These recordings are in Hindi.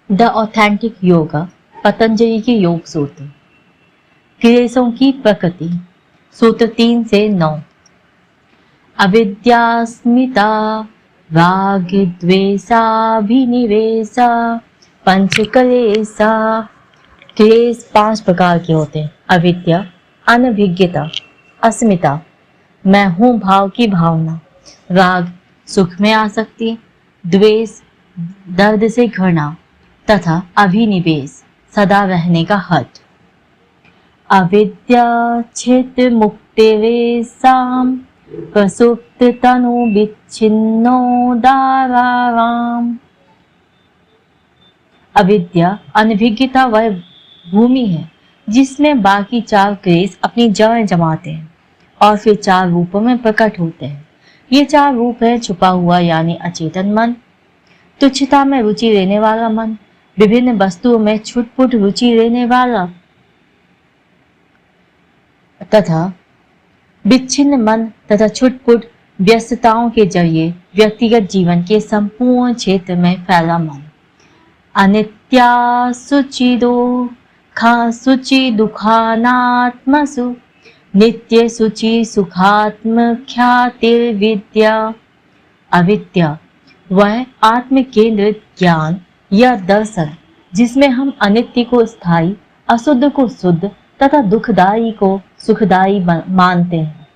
द ऑथेंटिक योगा, पतंजलि के योग सूत्र। क्लेशों की प्रकृति, सूत्र 3 से 9। अविद्यास्मिता राग द्वेषाभिनिवेशा पंचकलेशा। क्लेश 5 प्रकार के होते हैं। अविद्या, अनभिज्ञता, अस्मिता, मैं हूं भाव की भावना, राग, सुख में आसक्ति, द्वेष, दर्द से घृणा, तथा अभिनिवेश, सदा रहने का हठ। अविद्या छित मुक्तिरेषां प्रसुप्त तनु विच्छिन्नो दाराराम। अविद्या, अनभिज्ञता वह भूमि है जिसमें बाकी 4 क्लेश अपनी जड़ें जमाते हैं और फिर 4 रूपों में प्रकट होते हैं। ये 4 रूप है छुपा हुआ यानी अचेतन मन, तुच्छता में रुचि लेने वाला मन, विभिन्न वस्तुओं में छुटपुट रुचि लेने वाला तथा विच्छिन्न मन तथा छुटपुट व्यस्तताओं के जरिए व्यक्तिगत जीवन के संपूर्ण क्षेत्र में फैला मन। अनित्या शुचि दुखानात्मसु नित्य शुचि सुखात्म ख्यातिर्विद्या। अविद्या वह आत्म केंद्रित ज्ञान या दर्शन जिसमें हम अनित्य को स्थायी, अशुद्ध को शुद्ध तथा दुखदायी को सुखदायी मानते हैं।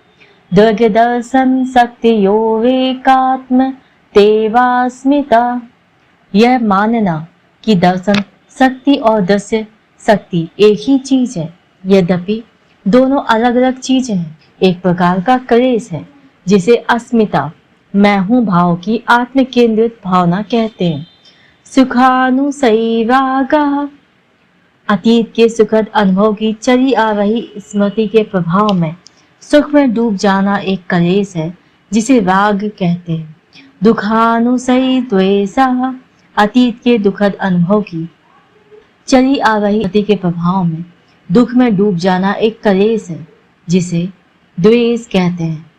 दृढ़ दर्शन शक्ति योवेकात्म तेवास्मिता, यह मानना कि दर्शन शक्ति और दृश्य शक्ति एक ही चीज है, यद्यपि दोनों अलग अलग चीजें हैं, एक प्रकार का क्लेश है जिसे अस्मिता, मैं हूं भाव की आत्म केंद्रित भावना कहते हैं। सुखानुसैरागा, अतीत के सुखद अनुभव की चली आ रही स्मृति के प्रभाव में सुख में डूब जाना एक क्लेश है जिसे राग कहते हैं। दुखानुसई द्वेषा, अतीत के दुखद अनुभव की चली आ रही स्मृति के प्रभाव में दुख में डूब जाना एक क्लेश है जिसे द्वेष कहते हैं।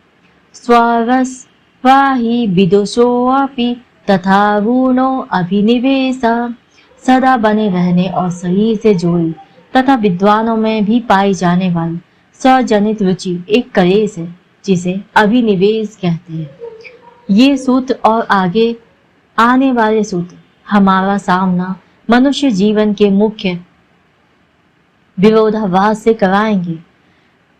स्वरस वाही विदुषोऽपि तथा गुणो अभिनिवेशा, सदा बने रहने और शरीर से जोड़ी तथा विद्वानों में भी पाई जाने वाली स्वजनित रुचि एक क्लेश है जिसे अभिनिवेश कहते हैं। ये सूत्र और आगे आने वाले सूत्र हमारा सामना मनुष्य जीवन के मुख्य विरोधाभास से कराएंगे।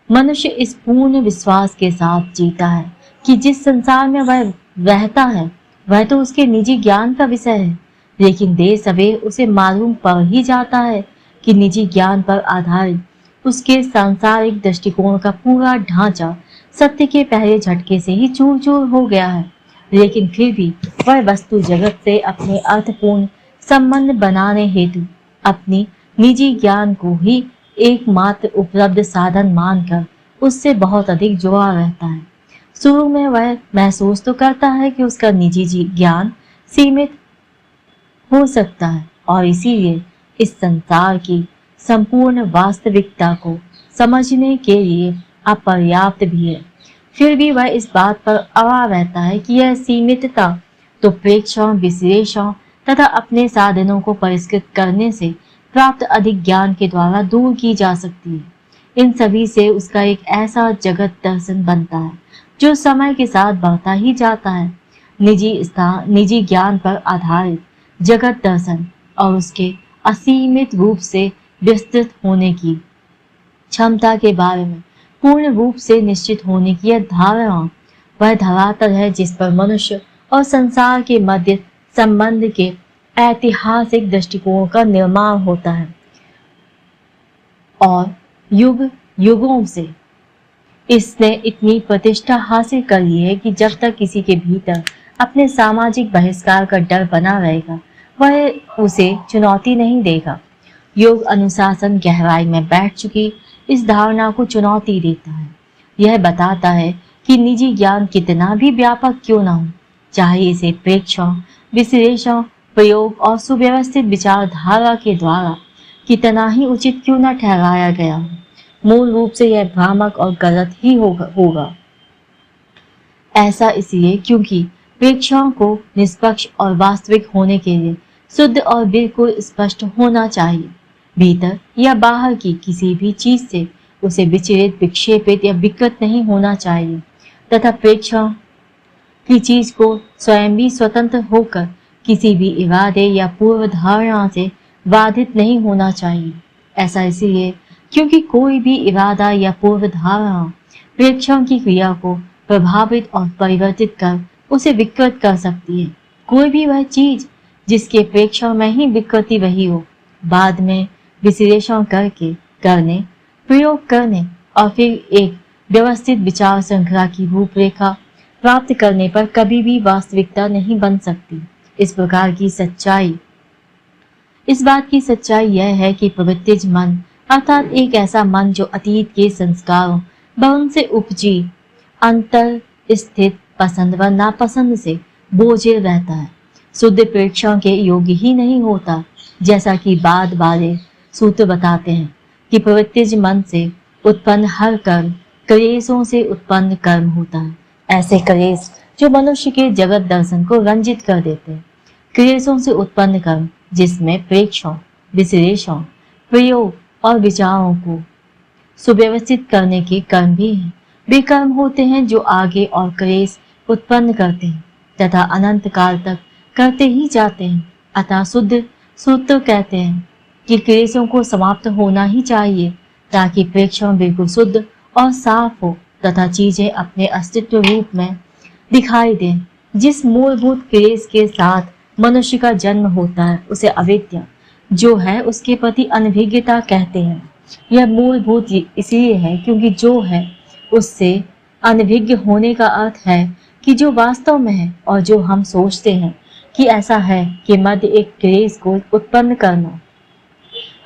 मनुष्य इस पूर्ण विश्वास के साथ जीता है कि जिस संसार में वह रहता है वह तो उसके निजी ज्ञान का विषय है, लेकिन देर सवेर उसे मालूम पड़ ही जाता है कि निजी ज्ञान पर आधारित उसके सांसारिक दृष्टिकोण का पूरा ढांचा सत्य के पहले झटके से ही चूर चूर हो गया है। लेकिन फिर भी वह वस्तु जगत से अपने अर्थपूर्ण संबंध बनाने हेतु अपनी निजी ज्ञान को ही एकमात्र उपलब्ध साधन मानकर उससे बहुत अधिक जुड़ा रहता है। शुरू में वह महसूस तो करता है कि उसका निजी ज्ञान सीमित हो सकता है और इसीलिए इस संसार की संपूर्ण वास्तविकता को समझने के लिए अपर्याप्त भी है। फिर भी वह इस बात पर अड़ा रहता है कि यह सीमितता तो प्रेक्षण, विश्लेषण तथा अपने साधनों को परिष्कृत करने से प्राप्त अधिक ज्ञान के द्वारा दूर की जा सकती है। इन सभी से उसका एक ऐसा जगत दर्शन बनता है जो समय के साथ बढ़ता ही जाता है। निजी ज्ञान पर आधारित जगत दर्शन और उसके असीमित रूप से विस्तृत होने की क्षमता के बारे में पूर्ण रूप से निश्चित होने की यह धारणा वह धरातल है जिस पर मनुष्य और संसार के मध्य संबंध के ऐतिहासिक दृष्टिकोण का निर्माण होता है और युग युगों से इसने इतनी प्रतिष्ठा हासिल कर ली है कि जब तक किसी के भीतर अपने सामाजिक बहिष्कार का डर बना रहेगा वह उसे चुनौती नहीं देगा। योग अनुशासन गहराई में बैठ चुकी इस धारणा को चुनौती देता है। यह बताता है कि निजी ज्ञान कितना भी व्यापक क्यों न हो, चाहे इसे प्रेक्षण, विश्लेषण, प्रयोग और सुव्यवस्थित विचारधारा के द्वारा कितना ही उचित क्यों न ठहराया गया हो, मूल रूप से यह भ्रामक और गलत ही होगा। ऐसा इसलिए क्योंकि प्रेक्षण को निष्पक्ष और वास्तविक होने के लिए शुद्ध और बिल्कुल स्पष्ट होना चाहिए। भीतर या बाहर की किसी भी चीज से उसे विचलित, विक्षेपित या विकृत नहीं होना चाहिए तथा प्रेक्षण की चीज को स्वयं भी स्वतंत्र होकर किसी भी इरादे या पूर्व धारणा से बाधित नहीं होना चाहिए। ऐसा इसलिए क्योंकि कोई भी इरादा या पूर्व धारणा प्रेक्षण की क्रिया को प्रभावित और परिवर्तित कर उसे विकृत कर सकती है। कोई भी वह चीज जिसके प्रेक्षण में ही विकृति रही हो, बाद में विश्लेषण करने, प्रयोग करने और फिर एक व्यवस्थित विचार श्रृंखला की रूपरेखा प्राप्त करने पर कभी भी वास्तविकता नहीं बन सकती। इस बात की सच्चाई यह है कि प्रवृत्तिज मन अर्थात एक ऐसा मन जो अतीत के संस्कारों व उनसे उपजी अंतर स्थित पसंद व नापसंद से बोझिल रहता है, शुद्ध प्रेक्षण के योग्य ही नहीं होता। जैसा कि बाद वाले सूत्र बताते हैं कि प्रवृत्तिज मन से उत्पन्न हर कर्म क्लेशों से उत्पन्न कर्म होता है। ऐसे क्लेश जो मनुष्य के जगत दर्शन को रंजित कर देते हैं। क्लेशों से उत्पन्न कर्म जिसमें प्रेक्षण, विश्लेषण, प्रयोग और विचारों को सुव्यवस्थित करने के कर्म भी हैं। वे कर्म होते हैं जो आगे और क्लेश उत्पन्न करते हैं तथा अनंत काल तक करते ही जाते हैं। अतः शुद्ध सूत्र कहते हैं कि क्लेशों को समाप्त होना ही चाहिए ताकि प्रेक्षण बिल्कुल शुद्ध और साफ हो तथा चीजें अपने अस्तित्व रूप में दिखाई दें। जिस मूलभूत क्लेश के साथ मनुष्य का जन्म होता है उसे अविद्या, जो है उसके प्रति अनभिज्ञता कहते हैं। यह मूलभूत इसलिए है क्योंकि जो है उससे अनभिज्ञ होने का अर्थ है कि जो वास्तव में है और जो हम सोचते हैं कि ऐसा है कि मध्य एक क्लेश को उत्पन्न करना।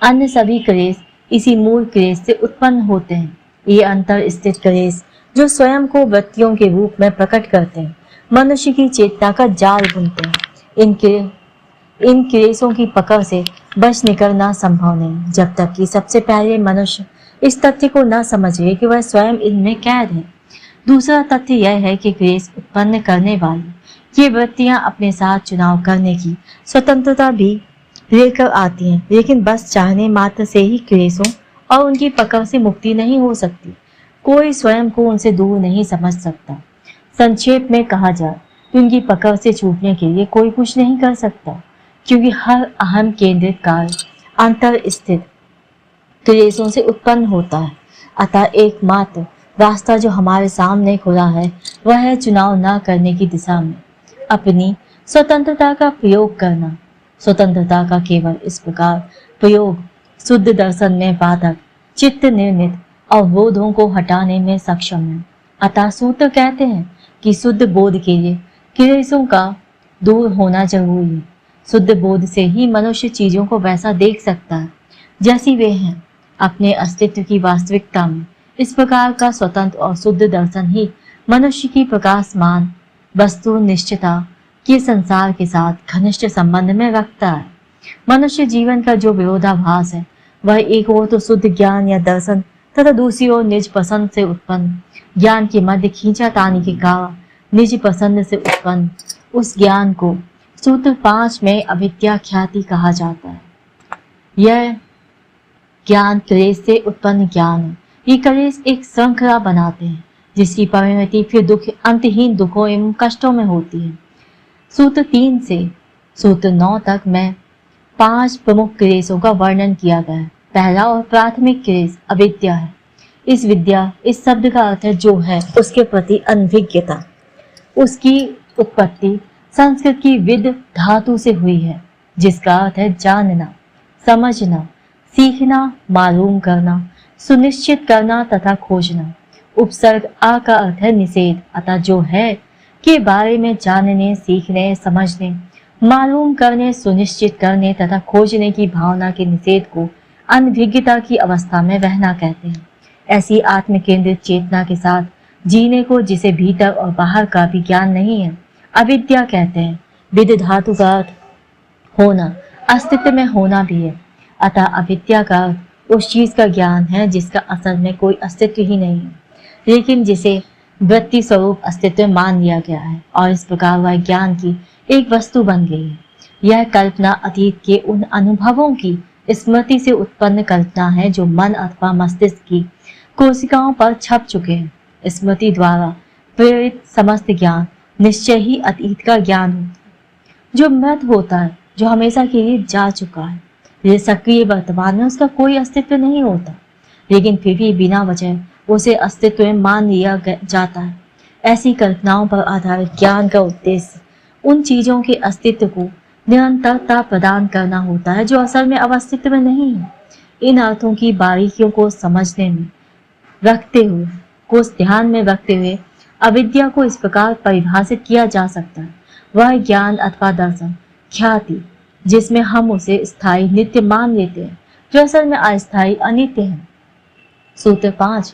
अन्य सभी क्लेश इसी मूल क्लेश से उत्पन्न होते हैं। ये अंतर स्थित क्लेश जो स्वयं को वृत्तियों के रूप में प्रकट करते हैं, मनुष्य की चेतना का जाल बुनते हैं। इन क्लेशों की पकड़ से बच निकलना संभव नहीं जब तक कि सबसे पहले मनुष्य इस तथ्य को न समझे कि वह स्वयं इनमें कैद है। दूसरा तथ्य यह है कि क्लेश उत्पन्न करने वाली ये वृत्तियां अपने साथ चुनाव करने की स्वतंत्रता भी लेकर आती हैं, लेकिन बस चाहने मात्र से ही क्लेशों और उनकी पकड़ से मुक्ति नहीं हो सकती। कोई स्वयं को उनसे दूर नहीं समझ सकता। संक्षेप में कहा जाए तो उनकी पकड़ से छूटने के लिए कोई कुछ नहीं कर सकता, क्योंकि हर अहम केंद्रित कार्य अंतर स्थित क्लेशों से उत्पन्न होता है। अतः एकमात्र रास्ता जो हमारे सामने खुला है वह है चुनाव न करने की दिशा में अपनी स्वतंत्रता का प्रयोग करना। स्वतंत्रता का केवल इस प्रकार प्रयोग शुद्ध दर्शन में बाधक चित्त निर्मित अवरोधों को हटाने में सक्षम है। अतः सूत्र कहते हैं कि शुद्ध बोध के लिए क्लेशों का दूर होना जरूरी है। शुद्ध बोध से ही मनुष्य चीजों को वैसा देख सकता है जैसी वे हैं, अपने अस्तित्व की वास्तविकता में। इस प्रकार का स्वतंत्र और शुद्ध दर्शन ही मनुष्य की प्रकाशमान वस्तु निश्चिता के संसार के साथ घनिष्ठ संबंध में रखता है। मनुष्य जीवन का जो विरोधाभास है वह एक ओर तो शुद्ध ज्ञान या दर्शन तथा दूसरी ओर निज पसंद से उत्पन्न ज्ञान के मध्य खींचातानी के कारण निज पसंद से उत्पन्न उस ज्ञान को सूत्र 5 में अविद्या ख्याति कहा जाता है। यह ज्ञान क्लेश से उत्पन्न ज्ञान है। ये क्लेश एक श्रृंखला बनाते हैं जिसकी परिणति फिर अंतहीन दुखों एवं कष्टों में होती है। सूत्र 3 से सूत्र 9 तक में 5 प्रमुख क्लेशों का वर्णन किया गया है। पहला और प्राथमिक क्लेश अविद्या है। इस शब्द का अर्थ है जो है उसके प्रति अनभिज्ञता। उसकी उत्पत्ति संस्कृत की विद धातु से हुई है जिसका अर्थ है जानना, समझना, सीखना, मालूम करना, सुनिश्चित करना तथा खोजना। उपसर्ग आ का अर्थ है निषेध। अतः जो है के बारे में जानने, सीखने, समझने, मालूम करने, सुनिश्चित करने तथा खोजने की भावना के निषेध को अनभिज्ञता की अवस्था में रहना कहते हैं। ऐसी आत्म केंद्रित चेतना के साथ जीने को जिसे भीतर और बाहर का भी ज्ञान नहीं है अविद्या कहते हैं। विद धातु का अर्थ होना, अस्तित्व में होना भी है। अतः अविद्या का अर्थ उस चीज का ज्ञान है जिसका असल में कोई अस्तित्व ही नहीं है, लेकिन जिसे वृत्ति स्वरूप अस्तित्व मान लिया गया है और इस प्रकार वह ज्ञान की एक वस्तु बन गई है। यह कल्पना अतीत के उन अनुभवों की स्मृति से उत्पन्न कल्पना है जो मन अथवा मस्तिष्क की कोशिकाओं पर छप चुके हैं। स्मृति द्वारा प्रेरित समस्त ज्ञान निश्चय ही अतीत का ज्ञान होता है, जो मृत होता है, जो हमेशा के लिए जा चुका है। ये सक्रिय वर्तमान में उसका कोई अस्तित्व नहीं होता, लेकिन फिर भी बिना वजह उसे अस्तित्व में मान लिया जाता है। ऐसी कल्पनाओं पर आधारित ज्ञान का उद्देश्य उन चीजों के अस्तित्व को निरंतरता प्रदान करना होता है जो असल में अस्तित्व में नहीं है। इन अर्थों की बारीकियों को समझने में रखते हुए, को ध्यान में रखते हुए अविद्या को इस प्रकार परिभाषित किया जा सकता है। वह ज्ञान अथवा दर्शन, ख्याति, जिसमें हम उसे स्थायी नित्य मान लेते हैं, जो असल में अस्थायी अनित्य है। सूत्र 5।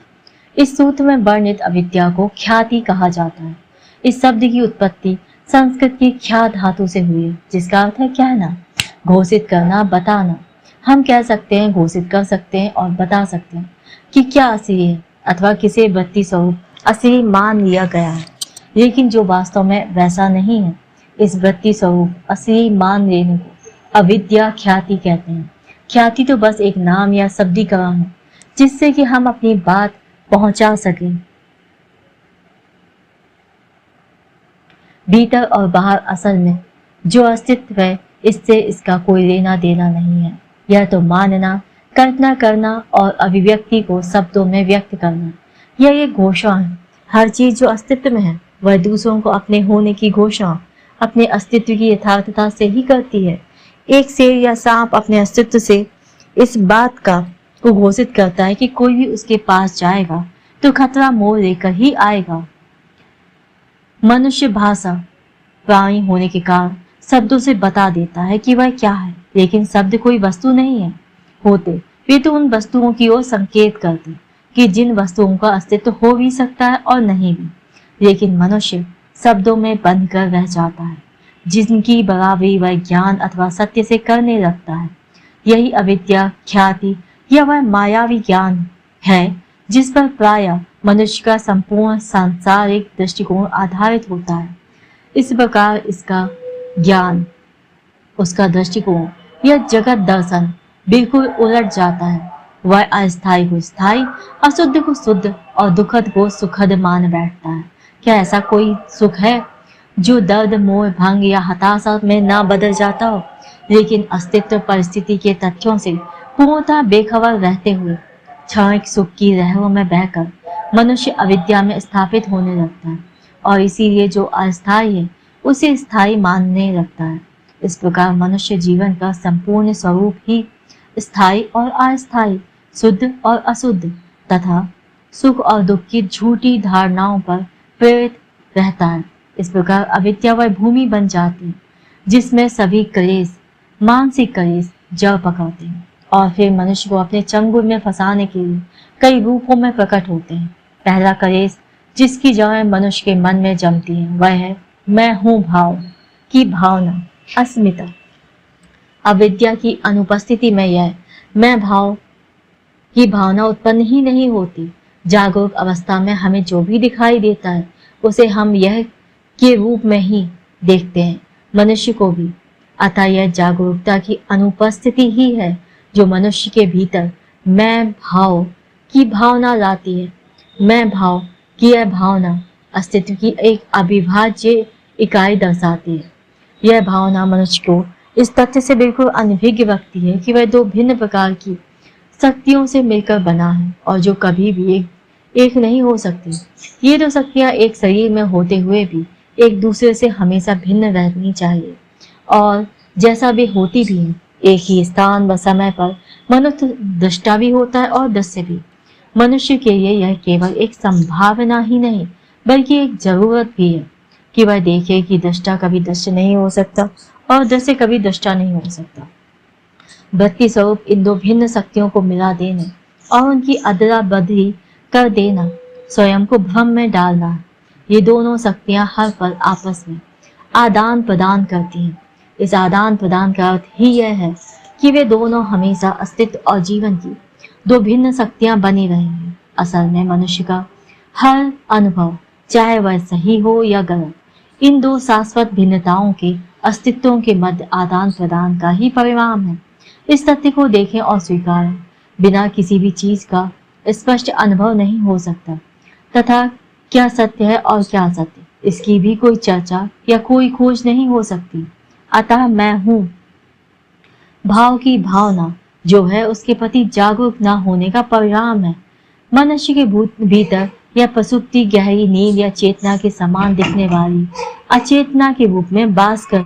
इस सूत्र में वर्णित अविद्या को ख्याति कहा जाता है। इस शब्द की उत्पत्ति संस्कृत की ख्या धातु से हुई है, जिसका अर्थ है कहना, घोषित करना, बताना। हम कह सकते हैं, घोषित कर सकते हैं और बता सकते हैं कि क्या असली है अथवा किसे वृत्ति स्वरूप असली मान लिया गया है, लेकिन जो वास्तव में वैसा नहीं है। इस वृत्ति स्वरूप असली मान लेने को अविद्या ख्याति कहते हैं। ख्याति तो बस एक नाम या शब्दीकरण है जिससे कि हम अपनी बात पहुंचा सकें। भीतर और बाहर असल में जो अस्तित्व है, इससे इसका कोई लेना देना नहीं है। यह तो मानना, कल्पना करना और अभिव्यक्ति को शब्दों में व्यक्त करना, यह एक घोषणा है। हर चीज जो अस्तित्व में है वह दूसरों को अपने होने की घोषणा अपने अस्तित्व की यथार्थता से ही करती है। एक शेर या सांप अपने अस्तित्व से इस बात को घोषित करता है कि कोई भी उसके पास जाएगा तो खतरा मोल लेकर ही आएगा। मनुष्य भाषा प्राणी होने के कारण शब्दों से बता देता है कि वह क्या है, लेकिन शब्द कोई वस्तु नहीं है होते। वे तो उन वस्तुओं की ओर संकेत करते कि जिन वस्तुओं का अस्तित्व हो भी सकता है और नहीं भी, लेकिन मनुष्य शब्दों में बंध कर रह जाता है, जिनकी बराबरी वह ज्ञान अथवा सत्य से करने लगता है। यही अविद्या ख्याति या वह मायावी ज्ञान है जिस पर प्रायः मनुष्य का संपूर्ण सांसारिक दृष्टिकोण आधारित होता है। इस प्रकार इसका ज्ञान, उसका दृष्टिकोण या जगत दर्शन बिल्कुल उलट जाता है। वह अस्थायी को स्थायी, अशुद्ध को शुद्ध और दुखद को सुखद मान बैठता है। क्या ऐसा कोई सुख है जो दर्द, मोह, भंग या हताशा में ना बदल जाता हो, लेकिन अस्तित्व परिस्थिति के तथ्यों से पूर्णतः बेखबर रहते हुए क्षणिक सुख की लहरों में बहकर मनुष्य अविद्या में स्थापित होने लगता है और इसीलिए जो अस्थायी है उसे स्थायी मानने लगता है। इस प्रकार मनुष्य जीवन का संपूर्ण स्वरूप ही स्थायी और अस्थायी, शुद्ध और अशुद्ध तथा सुख और दुख की झूठी धारणाओं पर प्रेरित रहता है। इस प्रकार अविद्या वह भूमि बन जाती है जिसमें सभी क्लेश, मानसिक क्लेश जड़ पकड़ते हैं और फिर मनुष्य को अपने चंगुल में फंसाने के लिए कई रूपों में प्रकट होते हैं। पहला क्लेश जिसकी जड़ें मनुष्य के मन में जमती हैं वह है मैं हूँ भाव की भावना, अस्मिता। अविद्या की अनुपस्थिति में यह मैं भाव की भावना उत्पन्न ही नहीं होती। जागरूक अवस्था में हमें जो भी दिखाई देता है उसे हम यह के रूप में ही देखते हैं, मनुष्य को भी। अतः यह जागरूकता की अनुपस्थिति ही है जो मनुष्य के भीतर मैं भाव की भावना लाती है। मैं भाव की यह भावना अस्तित्व की एक अविभाज्य इकाई दर्शाती है। यह भावना मनुष्य को इस तथ्य से बिल्कुल अनभिज्ञ रखती है कि वह दो भिन्न प्रकार की शक्तियों से मिलकर बना है और जो कभी भी एक नहीं हो सकती। ये दो शक्तियां एक शरीर में होते हुए भी एक दूसरे से हमेशा भिन्न रहनी चाहिए और जैसा भी होती भी है, एक ही स्थान व समय पर मनुष्य दृष्टा भी होता है और दृश्य भी। मनुष्य के लिए यह केवल एक संभावना ही नहीं बल्कि एक जरूरत भी है कि वह देखे कि दृष्टा कभी दृश्य नहीं हो सकता और दृश्य कभी दृष्टा नहीं हो सकता। वृत्ति स्वरूप इन दो भिन्न शक्तियों को मिला देने और उनकी अदला बदली कर देना स्वयं को भ्रम में डालना है। ये दोनों शक्तियां हर पल आपस में आदान प्रदान करती हैं। इस आदान प्रदान का अर्थ ही यह है कि वे दोनों हमेशा अस्तित्व और जीवन की दो भिन्न शक्तियां बनी रहेंगी। असल में मनुष्य का हर अनुभव, चाहे वह सही हो या गलत, इन दो शाश्वत भिन्नताओं के अस्तित्वों के मध्य आदान प्रदान का ही परिणाम है। इस तथ्य को देखें और स्वीकारें। बिना किसी भी चीज का स्पष्ट अनुभव नहीं हो सकता तथा क्या सत्य है और क्या सत्य, इसकी भी कोई चर्चा या कोई खोज नहीं हो सकती। अतः मैं हूँ भाव की भावना जो है उसके प्रति जागरूक न होने का परिणाम है। मनुष्य के भीतर यह प्रसुप्ति गहरी नींद या चेतना के समान दिखने वाली अचेतना के रूप में वास कर